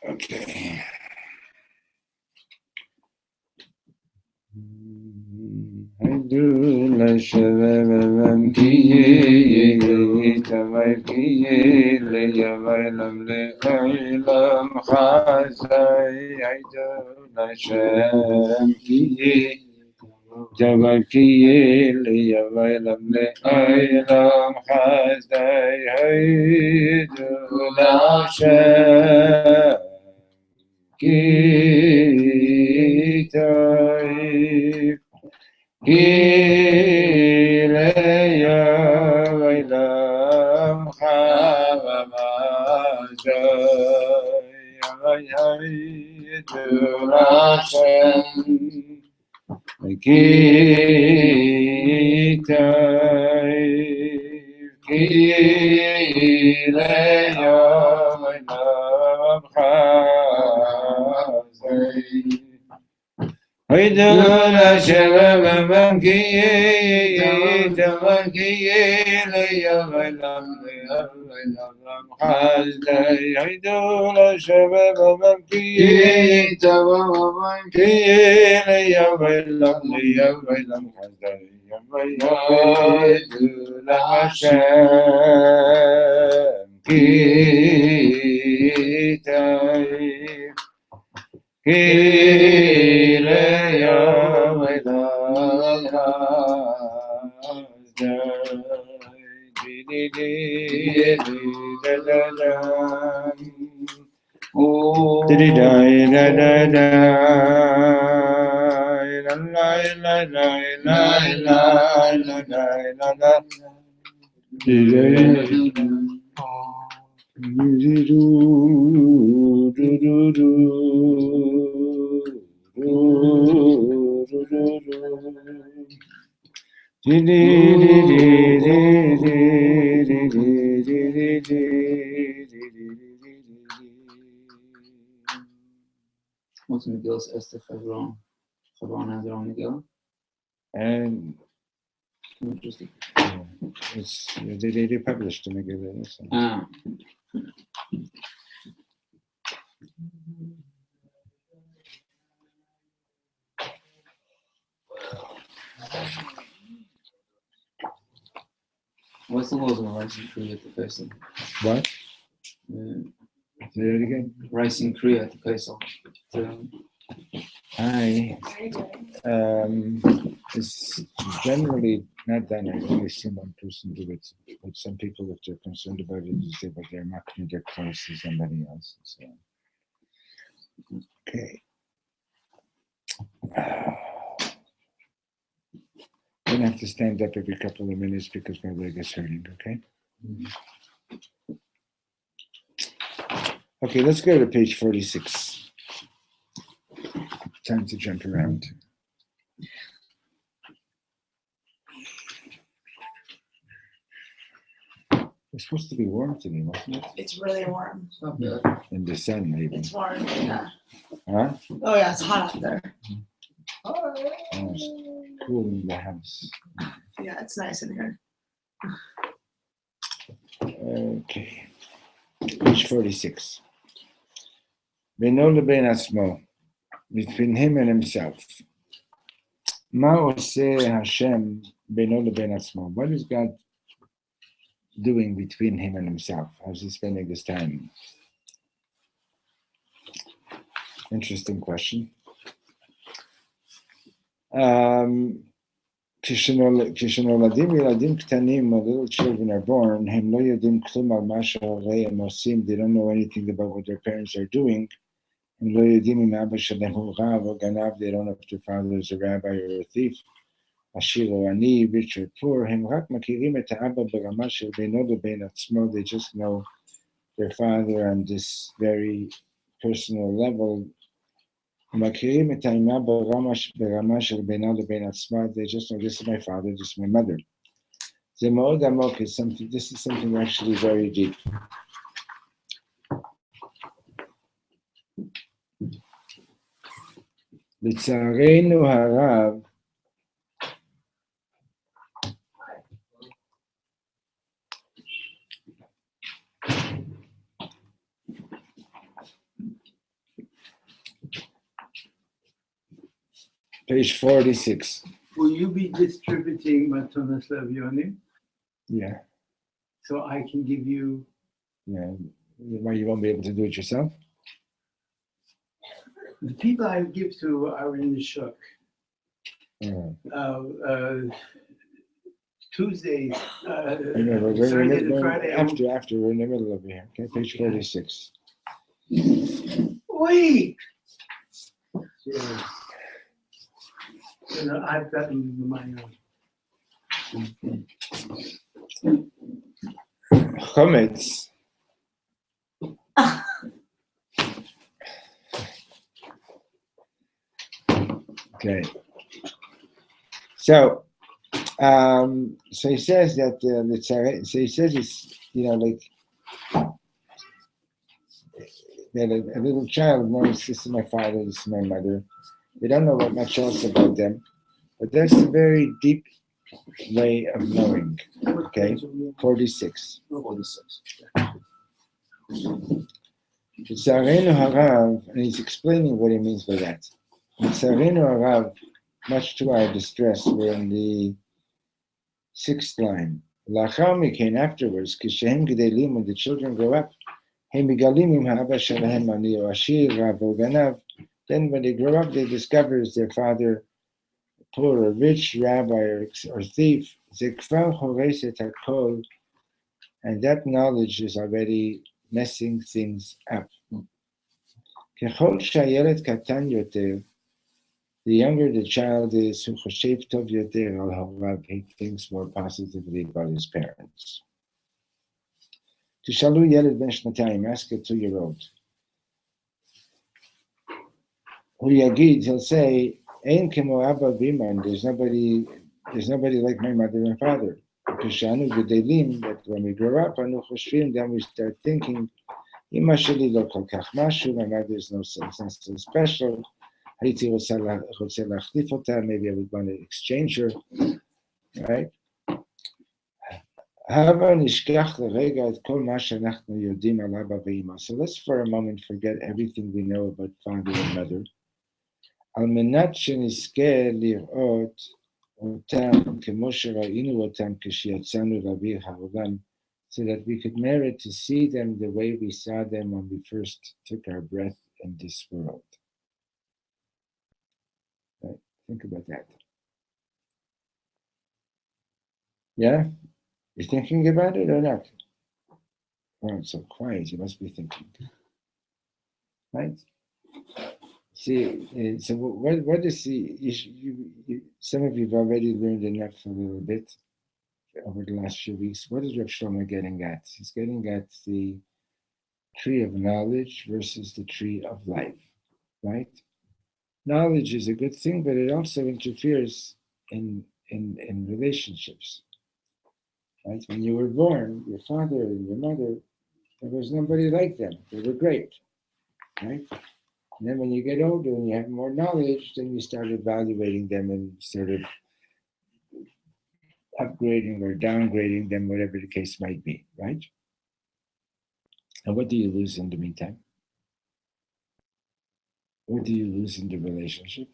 Okay. Haydu la shavavam kiye tavai kiye le yavailam le ailam chazai. Haydu la shavam kiye tavai kiye le yavailam le ailam chazai. Haydu la shavam kiye Kileya Vailam Havamazay Durashem Kitai Kileya Vailam Havamazay Haydula Shavamam Kiye Taman Kiye Layavalam Layavalam Hazdai Haydula Shavamam Kiye Taman Kiye Layavalam Layavalam Hazdai Haydula Hashem Kitai Kileya Vailam What's Miguel's Esther Chevron? Chevron has their own Miguel? And Interesting. they published the Megillah. So. Ah. What's the laws on rice and kriya at the Kaisel? What? Say that again. Rice and kriya at the Kaisel. It's generally not done. I've only seen one person do it. But some people, if they're concerned about it, they say, but they're not going to get close to somebody else. So. Okay. I'm going to have to stand up every couple of minutes because my leg is hurting, okay? Okay, let's go to page 46. Time to jump around. It's supposed to be warm today, wasn't it? It's really warm. In the sun, maybe. It's warm, yeah. Huh? Oh yeah, it's hot out there. Oh, it's cool in the house. Yeah, it's nice in here. Okay. Page 46. Beno lebein atzmo, between him and himself. Ma oseh Hashem beno lebein atzmo. What is God doing between him and himself? How's he spending his time? Interesting question. כשנולדים ילדים קטנים, little children are born, הם לא יודעים כלום על מה שהוריהם עושים, they don't know anything about what their parents are doing, הם לא יודעים אם אבא שלהם הוא רב או גנב, they don't know if their father is a rabbi or a thief, עשיר או עני, rich or poor, הם רק מכירים את האבא ברמה של בינו לבין עצמו, they just know their father on this very personal level, מכירים את האמא ברמה של בינה לבין עצמה, they just know this is my father, this is my mother. זה מאוד עמוק, this is something actually very deep. לצערנו הרב, Page 46. Will you be distributing Matonas Levionim? Yeah. So I can give you. Yeah. Why you won't be able to do it yourself? The people I give to are in the shuk. Tuesdays, Thursday and Friday. After we're in the middle of here. Okay, page 46. Wait! Yeah. I've gotten my own. Chometz. Okay. So he says that so he says it's, like that a little child knows this is my father, this is my mother. They don't know what much else about them, but that's a very deep way of knowing. Okay, 46. 46. Tzarenu harav, and he's explaining what he means by that. Tzarenu harav, much to our distress, we're in the 6th line. Lachar mikein, afterwards, kishehem gedelim, when the children grow up, hem migalim im ha'aba shalahem ani o ashir rav o ganav. Then when they grow up, they discover is their father poor or rich, rabbi or thief. Zekvar chores et hakol, and that knowledge is already messing things up. Kechol shayeled katan yoter, the younger the child is, hu choshev tov yoter al horav, he thinks more positively about his parents. Tishalu yeled ben shnatayim, ask a 2-year-old. Hu yagid, he'll say, ein kemo abba v'iman, there's nobody like my mother and father. Kishanu gedelim, that when we grow up, anu choshvim, then we start thinking, Ima sheli lo kol kach mashu, my mother is no something special. Hayiti רוצה להחליף אותה, maybe I would want to exchange her, right? הבה נשכח לרגע את כל מה שאנחנו יודעים על אבא ואמא. So let's for a moment forget everything we know about father and mother. על מנת שנזכה לראות אותם כמו שראינו אותם כשיצאנו לאוויר העולם, so that we could merit to see them the way we saw them when we first took our breath in this world. Right? Think about that. Yeah? You're thinking about it or not? Oh, it's so quiet. You must be thinking. Right? See, so what is some of you have already learned enough a little bit over the last few weeks. What is Reb Shlomo getting at? He's getting at the tree of knowledge versus the tree of life, right? Knowledge is a good thing, but it also interferes in relationships. Right? When you were born, your father and your mother, there was nobody like them. They were great, right? And then when you get older and you have more knowledge, then you start evaluating them and sort of upgrading or downgrading them, whatever the case might be, right? And what do you lose in the meantime? What do you lose in the relationship?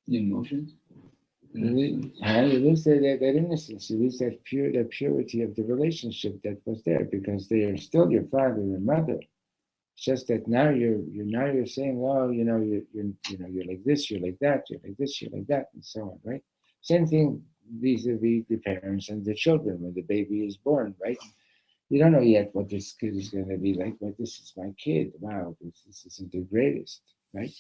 The emotions? You lose that innocence. You lose that purity of the relationship that was there, because they are still your father and mother. It's just that now you're saying, oh, you're like this, you're like that, you're like this, you're like that, and so on, right? Same thing vis-a-vis the parents and the children when the baby is born, right? You don't know yet what this kid is going to be like, but this is my kid. Wow, this is the greatest, right?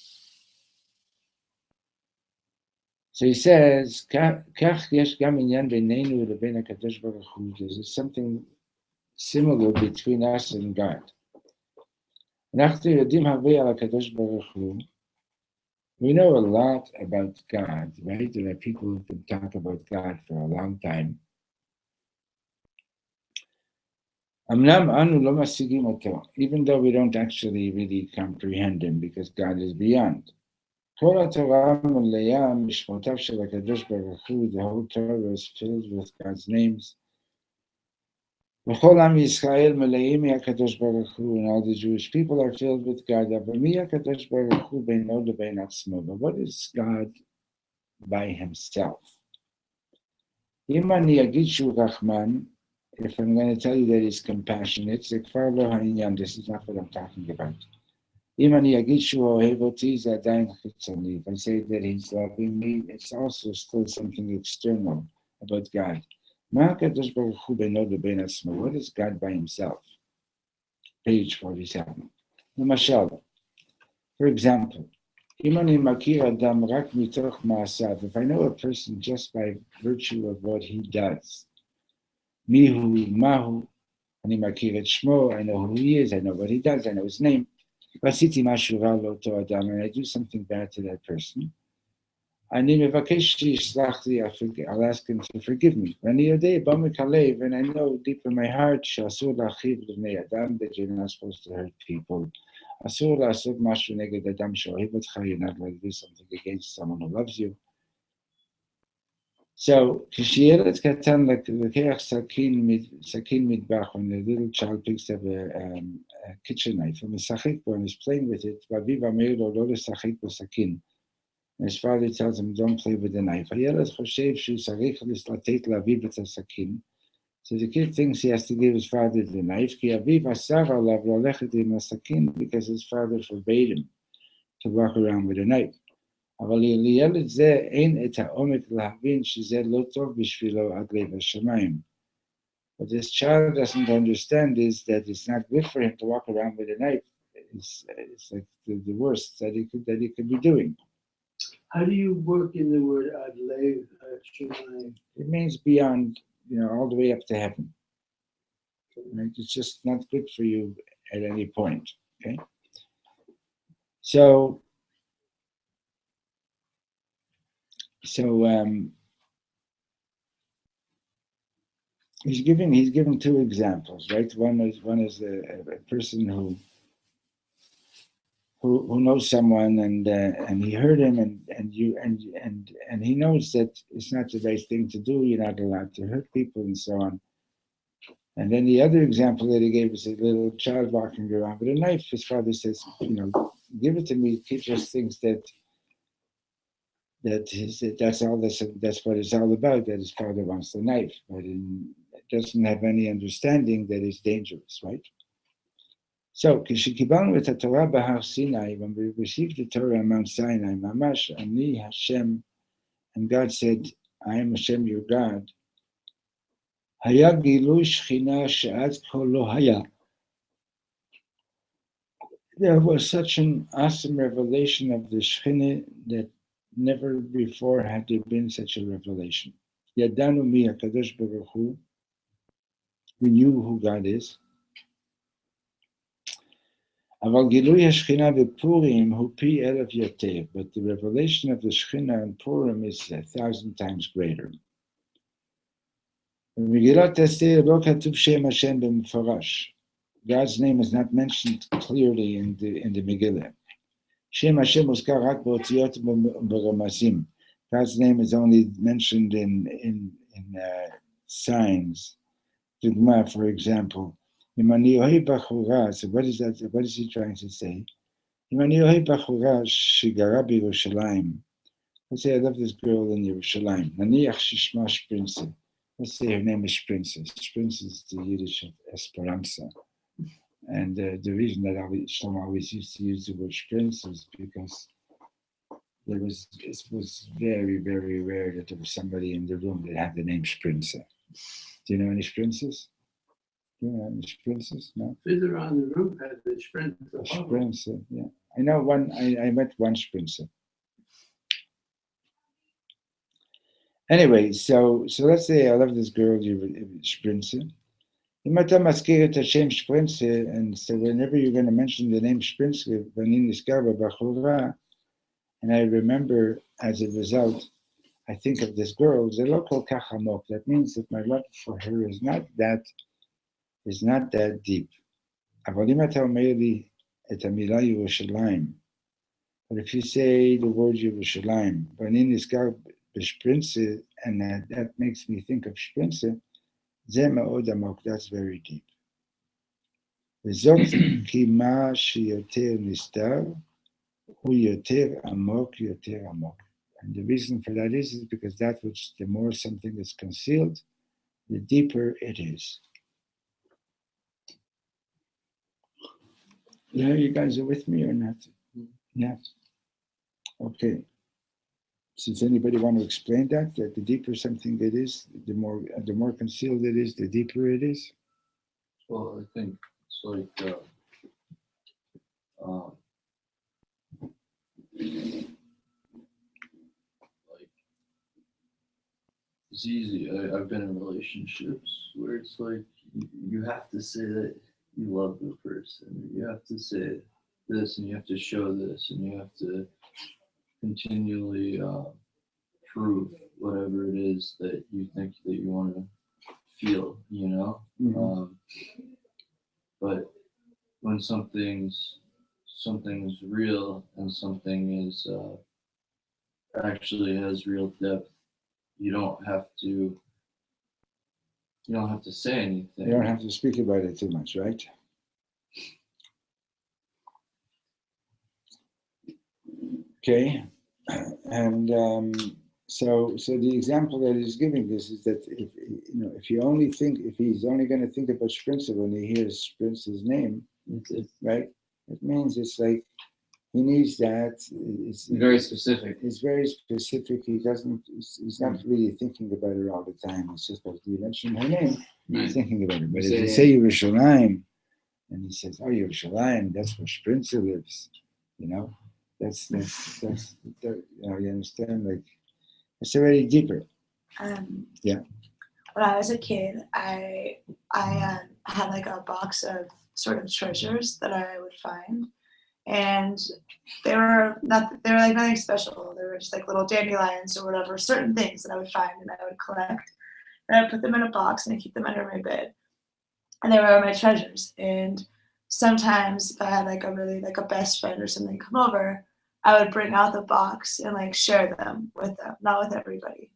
So he says, there's something similar between us and God. We know a lot about God, right? There are people who can talk about God for a long time. Even though we don't actually really comprehend him, because God is beyond. The whole Torah is filled with God's names. וכל עם ישראל מלאים מהקדוש ברוך הוא, and all the Jewish people are filled with God. אבל מי הקדוש ברוך הוא בינו לבין עצמו? But what is God by himself? אם אני אגיד שהוא רחמן, if I'm going to tell you that he's compassionate, זה כבר לא העניין, this is not what I'm talking about. אם אני אגיד שהוא אוהב אותי, זה עדיין חיצוני. If I say that he's loving me, it's also still something external about God. מה הקדוש ברוך הוא בינו לבין עצמו? What is God by himself? Page 47. למשל, for example, אם אני מכיר אדם רק מתוך מעשיו, if I know a person just by virtue of what he does, מיהו, מהו, אני מכיר את שמו, I know who he is, I know what he does, I know his name, ועשיתי משהו רע לאותו אדם, and I do something bad to that person, אני מבקש שיסלח לי, I'll ask him to forgive me, ואני יודע בעומק הלב, and I know deep in my heart, שאסור להכאיב לבני אדם, that you're not supposed to hurt people, אסור לעשות משהו נגד אדם שאוהב אותך, you're not going to do something against someone who loves you. So, כשילד קטן לקח סכין מטבח, when the little child picks up a kitchen knife, הוא משחק בו, and is playing with it, ואביו אומר לו לא לשחק בסכין. And his father tells him, don't play with the knife. הילד חושב שהוא צריך לתת לאביו את הסכין. So the kid thinks he has to give his father the knife, כי אביו אסר עליו ללכת עם הסכין, because his father forbade him to walk around with a knife. אבל לילד זה אין את העומק להבין שזה לא טוב בשבילו עד לב השמיים. What this child doesn't understand is that it's not good for him to walk around with a knife. It's like the worst that he could be doing. How do you work in the word ad lev shemayim? It means beyond, all the way up to heaven. Right? It's just not good for you at any point. Okay. So he's giving two examples, right? One is a person who knows someone and he hurt him and he knows that it's not the right thing to do. You're not allowed to hurt people and so on. And then the other example that he gave is a little child walking around with a knife. His father says, give it to me. He just thinks that's what it's all about, that his father wants the knife, but it doesn't have any understanding that it's dangerous, right? So, כשקיבלנו את התורה בהר סיני, when we received the Torah on Mount Sinai, ממש, אני Hashem, and God said, I am Hashem, your God, היה גילוי שכינה שעד כה לא היה. There was such an awesome revelation of the Shekhinah that never before had there been such a revelation. ידענו מי הקדוש ברוך הוא, we knew who God is. אבל גילוי השכינה בפורים הוא פי 1000 יותר, but the revelation of the Shekhinah in Purim is 1,000 times greater. במגילת אסתר לא כתוב שם השם במפורש. God's name is not mentioned clearly in the Megillah. Shem Hashem מוזכר רק באותיות וברמזים. God's name is only mentioned in signs. דוגמה, for example, אם אני אוהב בחורה, so what is he trying to say? אם אני אוהב בחורה שגרה בירושלים, let's say I love this girl in ירושלים, נניח ששמה שפרינסה. Let's say her name is Princess. Princess is the Yiddish of Esperanza. And the reason that Shlomo always used to use the word Prince is because it was very, very rare that there was somebody in the room that had the name Sprinze. Do you know any Sprinzes? Do you know any Sprinzes? No? Those around the room had the Sprinze. Sprinze, yeah. I know one, I met one Sprinze. Anyway, so let's say I love this girl, Sprinze. אם אתה מזכיר את השם שפרינסה, and so whenever you're going to mention the name שפרינסה, ואני נזכר בבחורה, and I remember as a result, I think of this girl, זה לא כל כך עמוק. That means that my love for her is not that deep. אבל אם אתה אומר לי את המילה ירושלים, but if you say the word ירושלים, ואני נזכר בשפרינסה, and that makes me think of שפרינסה, זה מאוד עמוק, that's very deep. וזאת כי מה שיותר נסתר, הוא יותר עמוק, יותר עמוק. And the reason for that is because that which, the more something is concealed, the deeper it is. Yeah, you guys are with me or not? Yeah. Okay. Does anybody want to explain that? That the deeper something it is, the more concealed it is, the deeper it is? Well, I think it's like it's easy. I've been in relationships where it's like you have to say that you love the person. You have to say this, and you have to show this, and you have to continually prove whatever it is that you think that you want to feel. You know. Mm-hmm. But when something's real and something is actually has real depth, you don't have to say anything. You don't have to speak about it too much, right? Okay, and so the example that he's giving this is that if he's only going to think about Sprinzer when he hears Sprinzer's name, right? It means it's like he needs that. It's very specific. It's very specific. He's not really thinking about it all the time. It's just that you mention her name, he's thinking about it. But if you say Yerushalayim, and he says, "Oh, Yerushalayim, that's where Sprinzer lives," That's you understand, like it's already deeper. Yeah. When I was a kid, I had like a box of sort of treasures that I would find, and they were like nothing special. They were just like little dandelions or whatever, certain things that I would find and I would collect, and I would put them in a box and I keep them under my bed, and they were my treasures. And sometimes if I had like a best friend or something come over, I would bring out the box and like share them with them, not with everybody.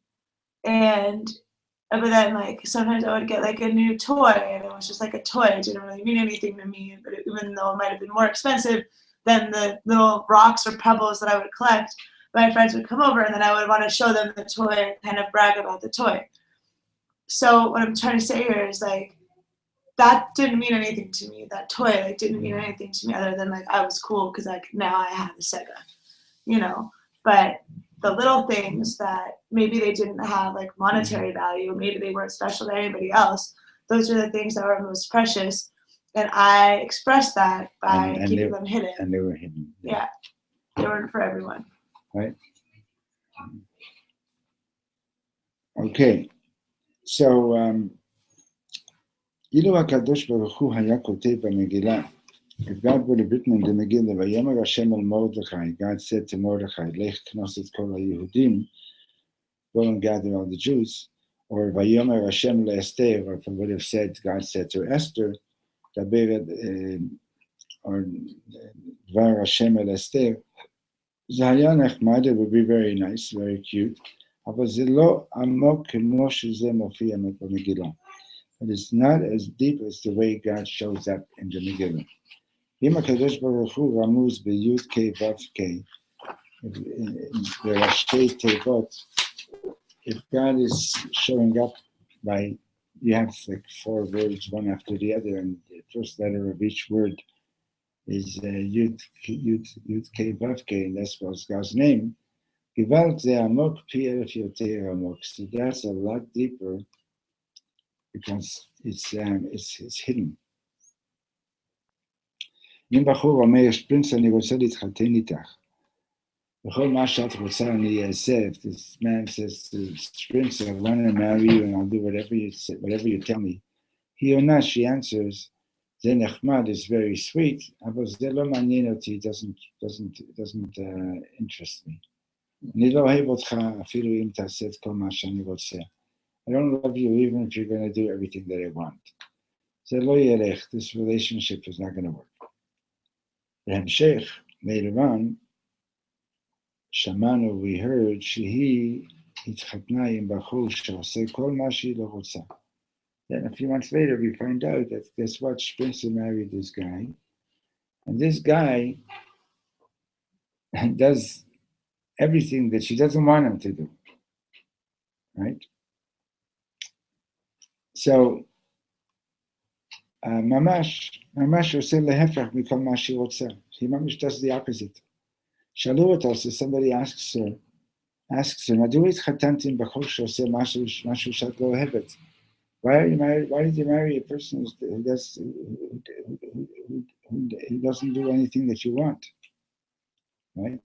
But then like sometimes I would get like a new toy and it was just like a toy. It didn't really mean anything to me, but even though it might have been more expensive than the little rocks or pebbles that I would collect, my friends would come over and then I would want to show them the toy and kind of brag about the toy. So what I'm trying to say here is like, that didn't mean anything to me. That toy like didn't mean anything to me other than like I was cool because like now I have a Sega, But the little things that maybe they didn't have like monetary value, maybe they weren't special to anybody else. Those are the things that were most precious, and I expressed that by keeping them hidden. And they were hidden. Yeah, they weren't for everyone. Right. Okay, so. אילו הקדוש ברוך הוא היה כותב במגילה, if God would have written in the Megillah, ויאמר השם אל מרדכי, God said to Mordechai, לך כנוס את כל היהודים, go and gather all the Jews, or ויאמר השם לאסתר, or if it would have said, God said to Esther, דבר, or דבר השם אל אסתר, זה היה נחמד, it would be very nice, very cute, אבל זה לא עמוק כמו שזה מופיע במגילה. It is not as deep as the way God shows up in the Megillah. אם הקדוש ברוך הוא רמוז בי' כ' ו' כ', בראשי תיבות, if God is showing up by, you have like 4 words one after the other, and the first letter of each word is Yud K Vav K, and that spells God's name. Gevalt ze amok pi elef yoter amok. So that's a lot deeper because it's hidden. אם בחור אומר, פרינס, אני רוצה להתחתן איתך. בכל מה שאת רוצה אני אעשה. If this man says to Prince, I want to marry you and I'll do whatever you tell me. He or not, she answers, זה נחמד, is very sweet, אבל זה לא מעניין אותי, doesn't interest me. אני לא אוהב אותך אפילו אם תעשה את כל מה שאני רוצה. I don't love you even if you're going to do everything that I want. זה לא ילך, this relationship is not going to work. בהמשך, later on, שמענו, we heard, שהיא התחתנה עם בחור שעושה כל מה שהיא לא רוצה. Then a few months later, we find out that guess what? Spencer married this guy, and this guy does everything that she doesn't want him to do, right? So, mamash עושה להפך מכל מה שהיא רוצה. He mamash does the opposite. שאלו אותו, so somebody asks her, מדוע התחתנתם בחור שעושה משהו שאת לא אוהבת? Why did you marry a person who doesn't do anything that you want? Right?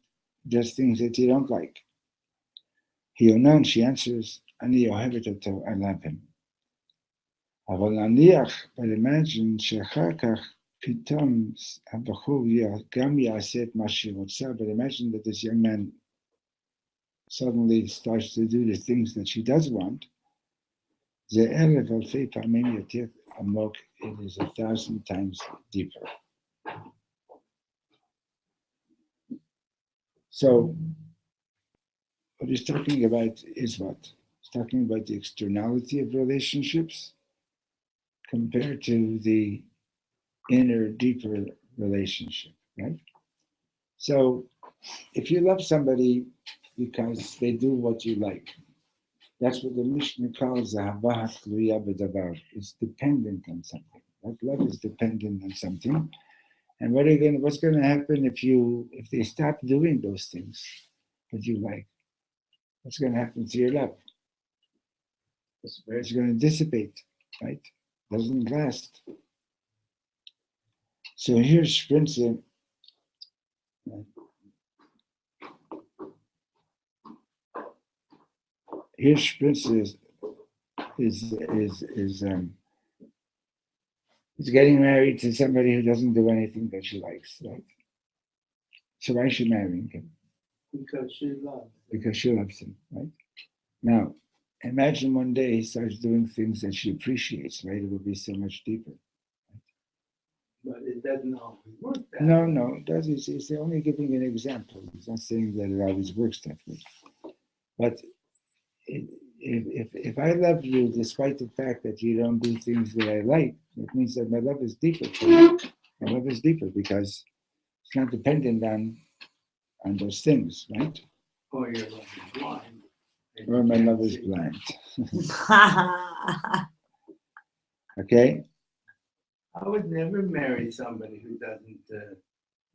Does things that you don't like. She answers, אני אוהבת אותו, I love him. אבל נניח, but imagine שאחר כך פתאום הבחור גם יעשה את מה שהיא רוצה, but imagine that this young man suddenly starts to do the things that she does want. זה אלף אלפי פעמים יותר עמוק, it is 1,000 times deeper. So, what he's talking about is what? He's talking about the externality of relationships compared to the inner, deeper relationship, right? So, if you love somebody because they do what you like, that's what the Mishnah calls ahavah tluya b'davar. It's dependent on something. That love is dependent on something. And what's going to happen if they stop doing those things that you like? What's going to happen to your love? It's going to dissipate, right? Doesn't last. So here's Spencer. Here's Spencer is getting married to somebody who doesn't do anything that she likes, right? So why is she marrying him? Because she loves. Because she loves him, right? Now, imagine one day he starts doing things that she appreciates, right? It will be so much deeper. But it doesn't always work that way. No, it does. He's only giving an example. He's not saying that it always works that way. But if I love you despite the fact that you don't do things that I like, it means that my love is deeper for you. My love is deeper because it's not dependent on those things, right? Or your love is blind. Or my love is blind. Okay? I would never marry somebody who doesn't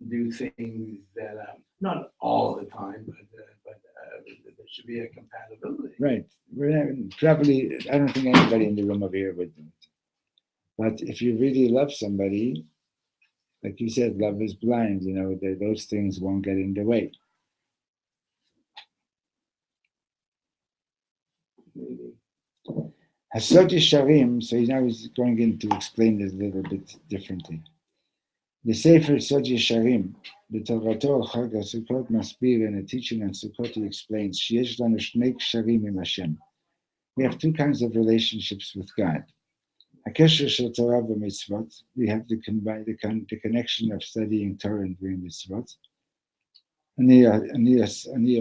do things that, not all the time, but there should be a compatibility. Right. Probably, I don't think anybody in the room over here would do it. But if you really love somebody, like you said, love is blind, those things won't get in the way. Hasod Yesharim, so now he's going in to explain this a little bit differently. The Sefer Sod Yesharim, the Torato Chag HaSukkot Masbir, in a teaching on Sukkot, he explains, Sheyesh lanu shnei ksharim im Hashem. We have two kinds of relationships with God. HaKesher shel Torah v'mitzvot, we have the connection of studying Torah and doing mitzvot. Ani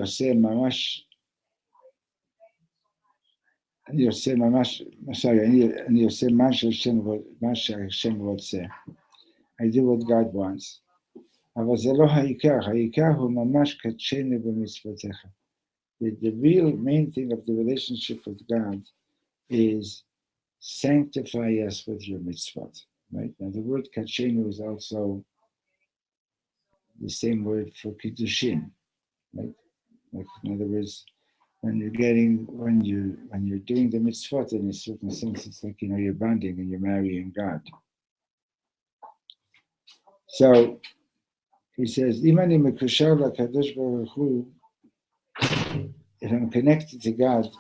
oseh mamash אני עושה מה שהשם רוצה. I do what God wants. אבל זה לא העיקר, העיקר הוא ממש קדשנו במצוותיך. The real main thing of the relationship with God is sanctify us with your mitzvot. Right? Now the word kachenu is also the same word for kiddushin. Right? Like in other words, when you're doing the mitzvot, in a certain sense, it's like you're bonding and you're marrying God. So he says, if I'm connected to God,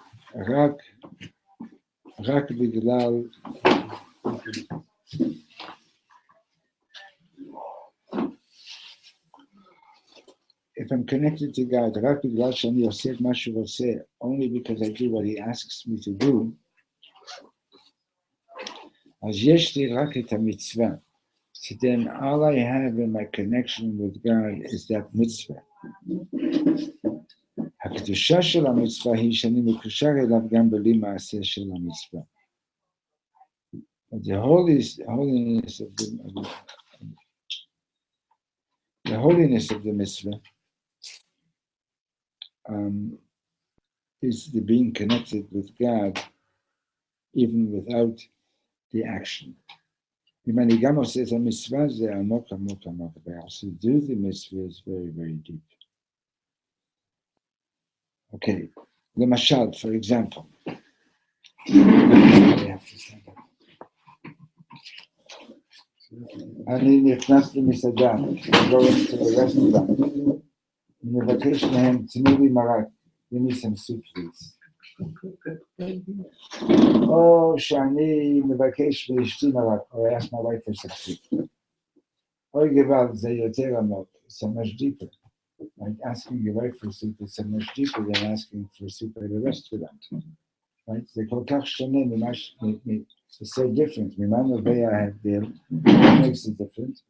if I'm connected to God, only because I do what He asks me to do, so then all I have in my connection with God is that mitzvah. הקדושה של המצווה היא שאני מקושר אליו גם בלי מעשה של המצווה. But the holiness of the mitzvah is the being connected with God even without the action. But also do the mitzvah is very, very deep. Okay, Lemashal, for example. I have to stand up. אני נכנס למסעדה, go into the restaurant, מבקש מהם, תנו לי מרק, give me some soup please. או שאני מבקש מאשתי מרק, or I ask my wife for some soup. אוי גבל, זה יותר עמוק, so much deeper. Like asking your wife for soup is so much deeper than asking for soup at a restaurant. Right? זה כל כך שונה ממש, it's so different. ממה נובע ההבדל? What makes it different?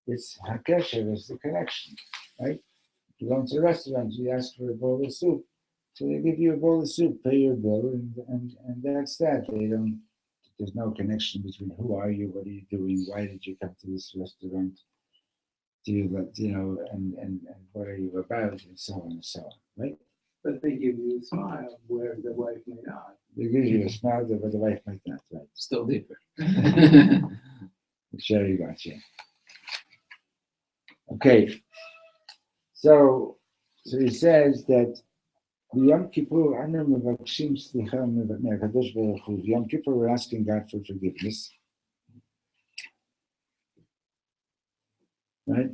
It's הקשר, it's the connection. Right? You go into a restaurant, you ask for a bowl of soup. So they give you a bowl of soup, pay your bill, and that's that. There's no connection between who are you, what are you doing, why did you come to this restaurant, and what are you about, and so on and so on, right? But they give you a smile where the wife may not. They give you a smile where the wife might not, right? Still deeper. Sure, you got you. Okay, so he says that Yom Kippur, Yom Kippur, we're asking God for forgiveness, right?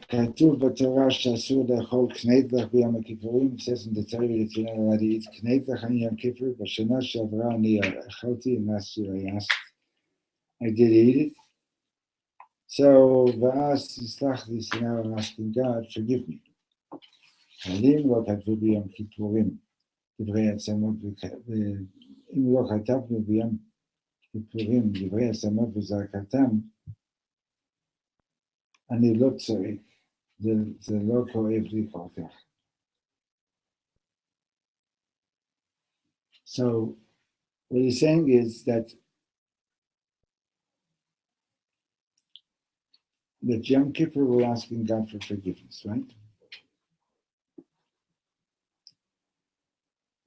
כתוב בתורה שאסור לאכול קניידלך ביום הכיפורים, it says in the Torah that you're not allowed to eat קניידלך on Yom Kippur. בשנה שעברה אני אכלתי, and last year I did eat it. So, ואז תסלח לי, so now I'm asking God, forgive me. אם לא כתבו ביום כיפורים דברי עצמות, אם לא כתבנו ביום כיפורים דברי עצמות וזעקתם, אני לא צועק, זה לא כואב לי כל כך. So, what he's saying is that Yom Kippur we're asking God for forgiveness, right?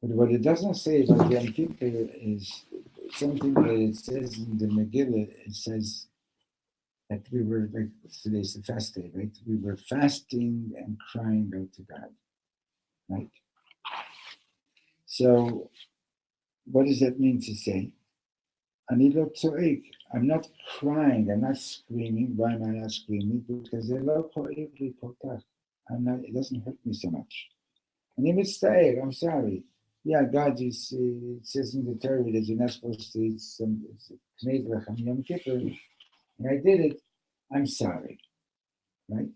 But what it doesn't say about Yom Kippur is something that it says in the Megillah. It says that we were, like today's the fast day, right? We were fasting and crying out to God, right? So, what does that mean to say? Ani lo tzoek. I'm not crying, I'm not screaming. Why am I not screaming? Because it doesn't hurt me so much. Ani mitztaer, I'm sorry. Yeah, God is, it says in the Torah that you're not supposed to eat some kneidlach on Yom Kippur, and I did it. I'm sorry, right?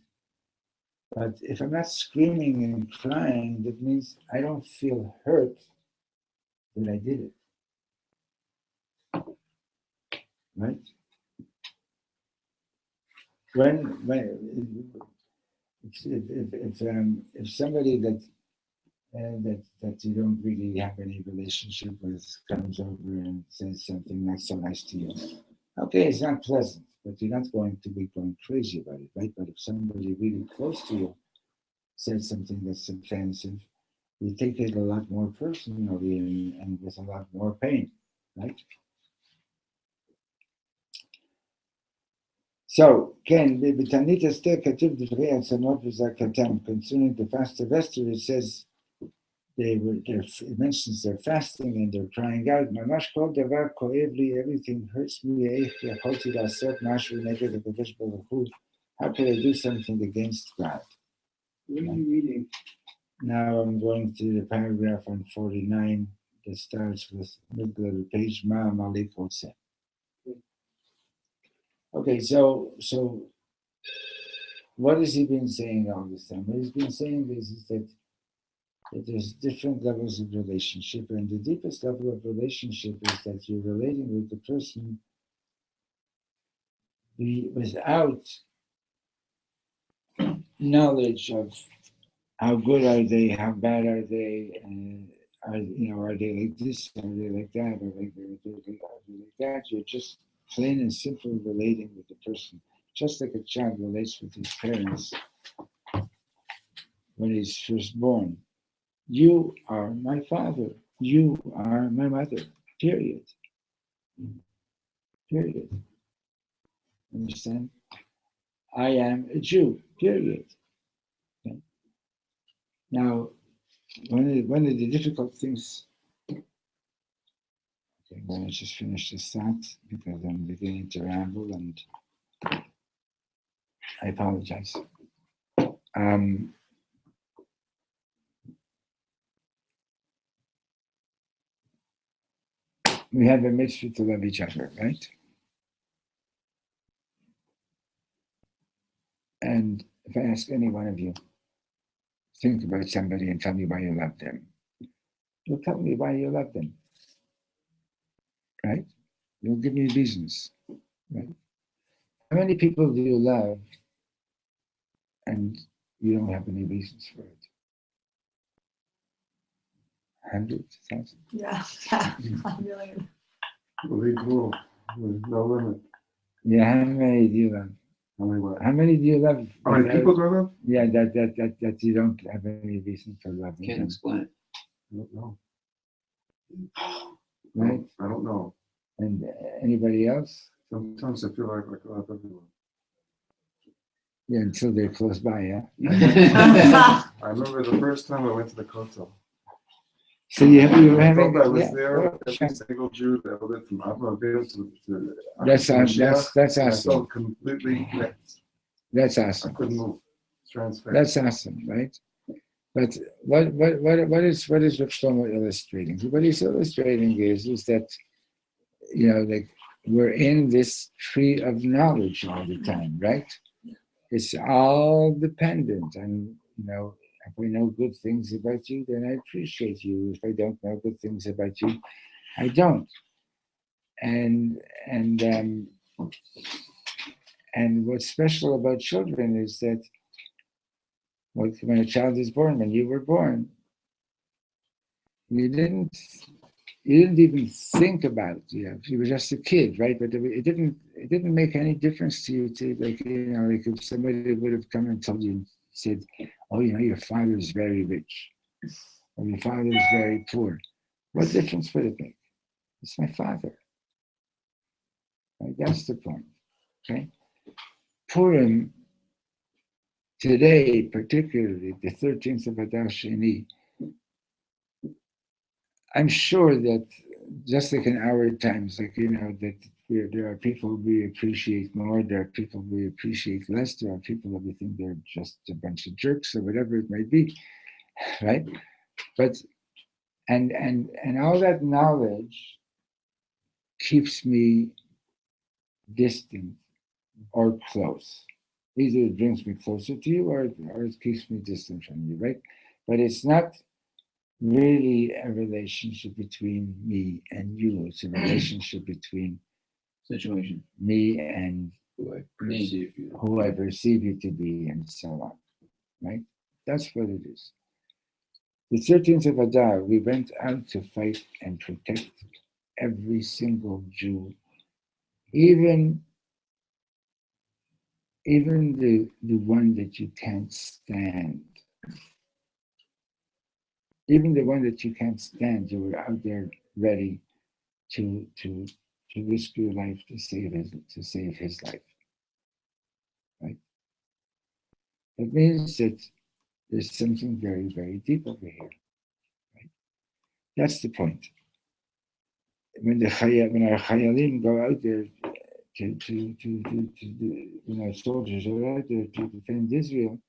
But if I'm not screaming and crying, that means I don't feel hurt that I did it. Right? If somebody that you don't really have any relationship with comes over and says something not so nice to you, okay, it's not pleasant, but you're not going to be going crazy about it, right? But if somebody really close to you says something that's offensive, you take it a lot more personally and with a lot more pain, right? So, בתענית אסתר כתוב דברי עצמות וזעקתם. Concerning the fast of Esther, it says it mentions they're fasting and they're crying out. ממש כל דבר כואב לי, everything hurts me. איך יכולתי לעשות משהו נגד הקדוש ברוך הוא? How could I do something against God? What are you reading? Now I'm going to the paragraph on 49 that starts with middle of the page, Ma Malik Hotse. Okay, so what has he been saying all this time? What he's been saying is that there's different levels of relationship, and the deepest level of relationship is that you're relating with the person without knowledge of how good are they, how bad are they, are they like this? Are they like that? Are they like that? You're just plain and simple relating with the person, just like a child relates with his parents when he's first born. You are my father. You are my mother. Period. Period. Understand? I am a Jew. Period. Okay. Now, one of the difficult things. Okay, I'm going to just finish this thought because I'm beginning to ramble, and I apologize. We have a mitzvah to love each other, right? And if I ask any one of you, think about somebody and tell me why you love them, you'll tell me why you love them, right? You'll give me reasons, right? How many people do you love and you don't have any reasons for it? Hundreds, thousands? Yeah, a million. Believe rule with no limit. Yeah, how many do you love? How many what? How many do you love? How many people do I love? Yeah, that you don't have any reason for loving Can't them, explain it. I don't know. right? I don't know. And anybody else? Sometimes I feel like I love everyone. Yeah, until they're close by, yeah? I remember the first time I went to the Kotel. So you were I having, thought I was yeah, there, well, every single Jew that lived from Avraham to that's Mashiach, and I awesome. felt completely connected. That's I awesome. couldn't move. It's transparent. That's awesome, right? But what is Reb Shlomo illustrating? What he's illustrating is that, like we're in this tree of knowledge all the time, right? It's all dependent on, if I know good things about you, then I appreciate you. If I don't know good things about you, I don't. And what's special about children is that when a child is born, when you were born, you didn't even think about it. You were just a kid, right? But it didn't make any difference to you like if somebody would have come and told you, said, oh, your father is very rich, or your father is very poor. What difference would it make? It's my father. Right? That's the point. Okay? Purim, today, particularly the 13th of Adar Sheni, I'm sure that just like in our times, that there are people we appreciate more, there are people we appreciate less, there are people that we think they're just a bunch of jerks or whatever it might be, right? But and all that knowledge keeps me distant or close. Either it brings me closer to you or it keeps me distant from you, right? But it's not really a relationship between me and you. It's a relationship between Situation. me and Who I perceive you. who I perceive you to be, and so on. Right? That's what it is. The 13th of Adar, we went out to fight and protect every single Jew, even the one that you can't stand. Even the one that you can't stand, you were out there ready to risk your life to save his life. Right? That means that there's something very, very deep over here. Right? That's the point. When our chayalim go out there soldiers are out there to defend Israel,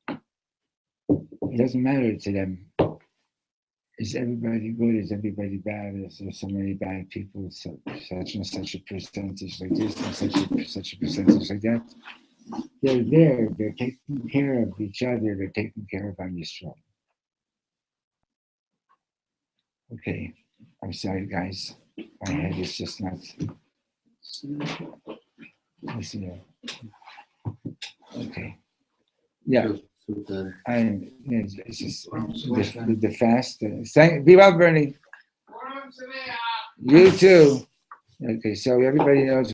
it doesn't matter to them. Is everybody good? Is everybody bad? Is there so many bad people? Such and such a percentage like this, and such a percentage like that. They're there. They're taking care of each other. They're taking care of Am Yisrael. Okay, I'm sorry, guys. My head is just not. I see. Okay. Yeah. Super. It's just the fast. Be well, Bernie. You too. Okay, so everybody knows